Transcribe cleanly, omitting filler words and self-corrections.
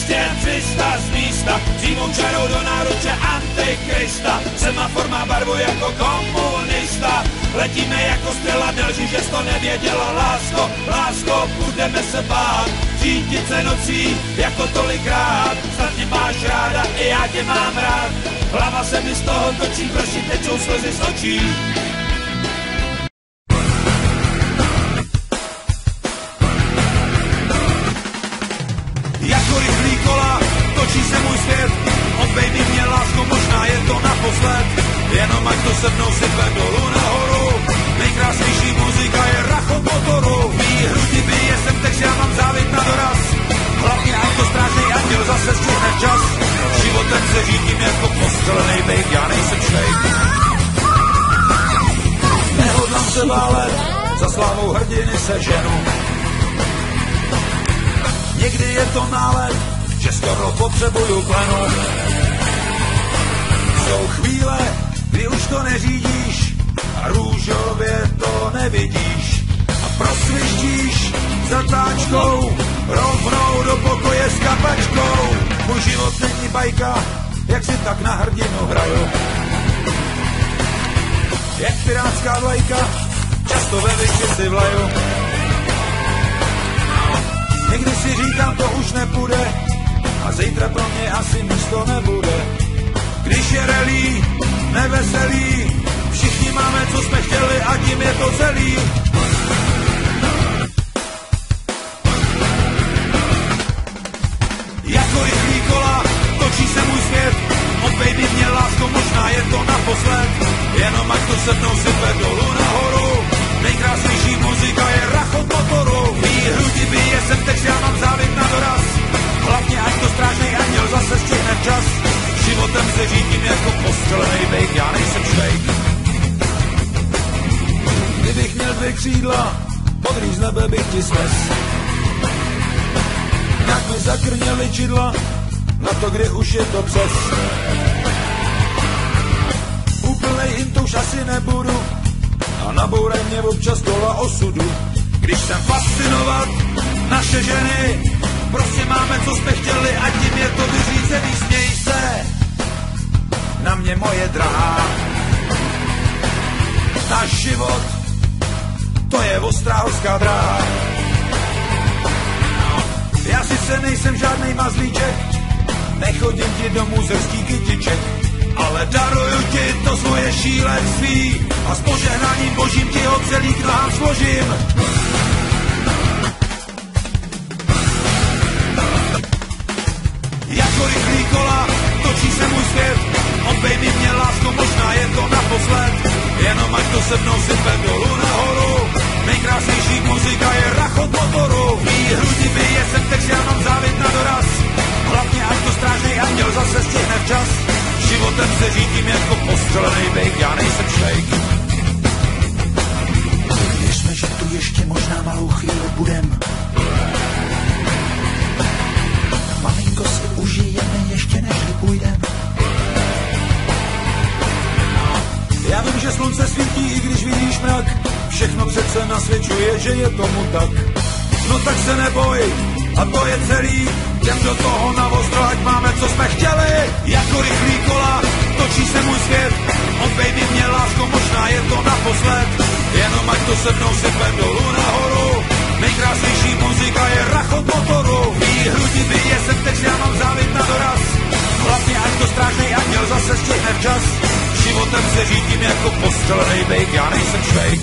ještě 300 z místa, přímou čarou do náruče Antikrista. Semafor má barvu jako komunista, letíme jako střela, delží, že jsi to nevěděla. Lásko, lásko, budeme se bát, řídit se nocí jako tolikrát. Snad mě máš ráda, i já tě mám rád, hlava se mi z toho točí, prší tečou slzy z očí. Jako rychlý kola, točí se můj svět, obejmi mě lásko, možná je to naposled, jenom ať to se mnou sype dolů nahoru, nejkrásnější muzika je rachot motoru, mý hrudi bije sem, takže já mám závit na doraz, hlavně ať to strážnej anděl zase stihne včas, životem se řídím jako postřelenej bejk, já nejsem švejk. Nehodlám se válet, za slávou hrdiny se ženu. Někdy je to nálet, že skoro potřebuju klenu. Jsou chvíle, kdy už to neřídíš a růžově to nevidíš. A prosvištíš zatáčkou rovnou do pokoje s kapačkou. Můj život není bajka, jak si tak na hrdinu hraju. Jak pirátská vlajka, často ve vyšci vlaju. Někdy si říkám, to už nepůjde a zítra pro mě asi místo nebude. Když je rally, neveselý, všichni máme, co jsme chtěli a tím je to celý. Jako rychlý kola, točí se můj svět, obejmi mě lásko, možná je to naposled, jenom ať to se mnou sype dolů nahoru. Nejkrásnější muzika je rachot motoru, mý hrudi bije sem, takže já mám závit na doraz, hlavně ať to strážnej anděl zase stihne včas, životem se řídím jako postřelenej bejk, já nejsem švejk. Kdybych měl 2 křídla, modrý z nebe bych ti snes, jak mi zakrněly čidla, na to, kdy už je to přes. Úplnej intuš asi nebudu, a nabouraj mě občas kola osudu. Když jsem fascinovat naše ženy, prostě máme, co jsme chtěli a tím je to vyřízený. Směj se na mě, moje drahá, náš život, to je ostrá horská dráha. Já sice nejsem žádnej mazlíček, nechodím ti domů ze hrzký kytiček, ale daruju ti to svoje šílenství a s požehnáním božím ti ho celý k nohám složím. Jako rychlý kola, točí se můj svět, obejmi mě lásko, možná je to naposled, jenom ať to se mnou sype dolů nahoru. Nejkrásnější muzika je rachot motoru, mý hrudi bije sem, takže já mám závit na doraz, hlavně ať to strážnej anděl zase stihne včas, životem se řídím jako postřelenej bejk, já nejsem švejk. Věřme, že tu ještě možná malou chvíli budem. Malinko si užijeme ještě než půjdem. Já vím, že slunce svítí, i když vidíš mrak, všechno přece nasvědčuje, že je tomu tak. No tak se neboj, a to je celý, jdem do toho na ostro, ať máme, co jsme chtěli. Jako rychlý kola, točí se můj svět, obejmi mě lásko, možná je to naposled, jenom ať to se mnou sype dolů nahoru. Nejkrásnější muzika je rachot motoru, mý hrudi bije sem, takže já mám závit na doraz, hlavně ať to strážnej anděl zase stihne včas, životem se řídím jako postřelenej bejk, já nejsem švejk.